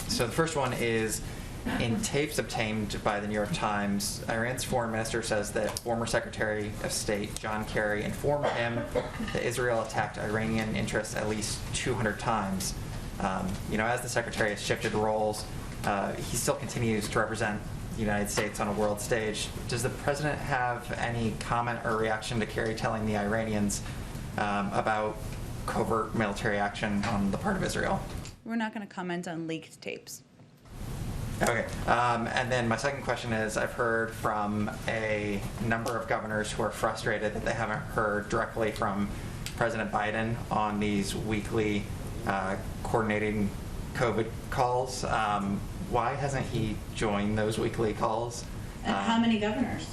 So the first one is, in tapes obtained by the New York Times, Iran's foreign minister says that former Secretary of State John Kerry informed him that Israel attacked Iranian interests at least 200 times. As the Secretary has shifted roles, he still continues to represent the United States on a world stage. Does the President have any comment or reaction to Kerry telling the Iranians about covert military action on the part of Israel? We're not going to comment on leaked tapes. Okay, and then my second question is, I've heard from a number of governors who are frustrated that they haven't heard directly from President Biden on these weekly coordinating COVID calls. Why hasn't he joined those weekly calls? And how many governors?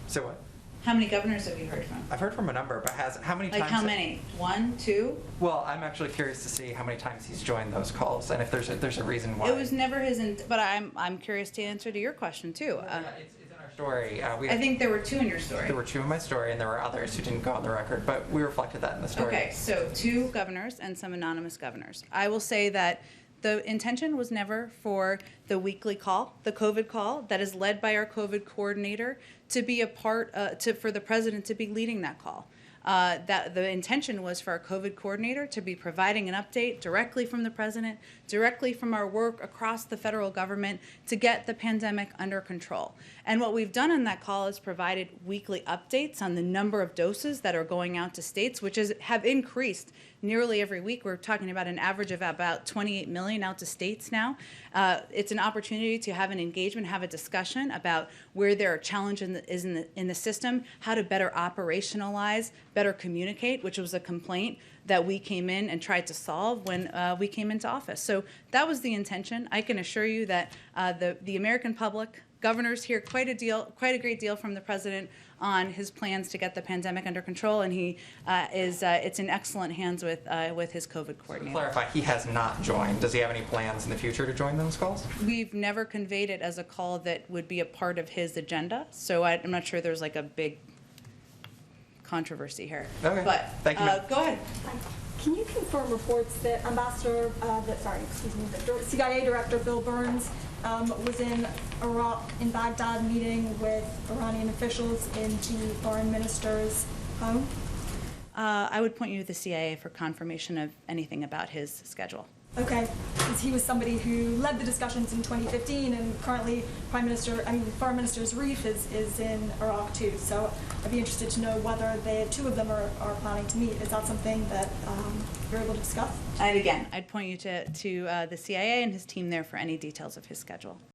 So what? How many governors have you heard from? I've heard from a number, but how many times? Like how many? 1, 2? Well, I'm actually curious to see how many times he's joined those calls, and if there's a reason why. It was never his, but I'm curious to answer to your question too. Yeah, it's in our story. I think there were 2 in your story. There were 2 in my story, and there were others who didn't go on the record, but we reflected that in the story. Okay, so 2 governors and some anonymous governors. I will say that the intention was never for the weekly call, the COVID call that is led by our COVID coordinator, to be a part, for the President to be leading that call. That the intention was for our COVID coordinator to be providing an update directly from the President, directly from our work across the federal government to get the pandemic under control. And what we've done in that call is provided weekly updates on the number of doses that are going out to states, which have increased nearly every week. We're talking about an average of about 28 million out to states now. It's an opportunity to have an engagement, have a discussion about where there are challenges in the system, how to better operationalize, better communicate, which was a complaint that we came in and tried to solve when we came into office. So that was the intention. I can assure you that the American public, governors hear quite a great deal from the President on his plans to get the pandemic under control, and he it's in excellent hands with his COVID coordinator. To clarify, he has not joined. Does he have any plans in the future to join those calls? We've never conveyed it as a call that would be a part of his agenda, so I'm not sure there's like a big controversy here. Okay. But thank you. Go ahead. Can you confirm reports that the CIA Director Bill Burns was in Iraq, in Baghdad, meeting with Iranian officials in the foreign minister's home? I would point you to the CIA for confirmation of anything about his schedule. Okay, because he was somebody who led the discussions in 2015, and currently Foreign Minister Zarif is in Iraq too. So I'd be interested to know whether the 2 of them are planning to meet. Is that something that you're able to discuss? And again, I'd point you to the CIA and his team there for any details of his schedule.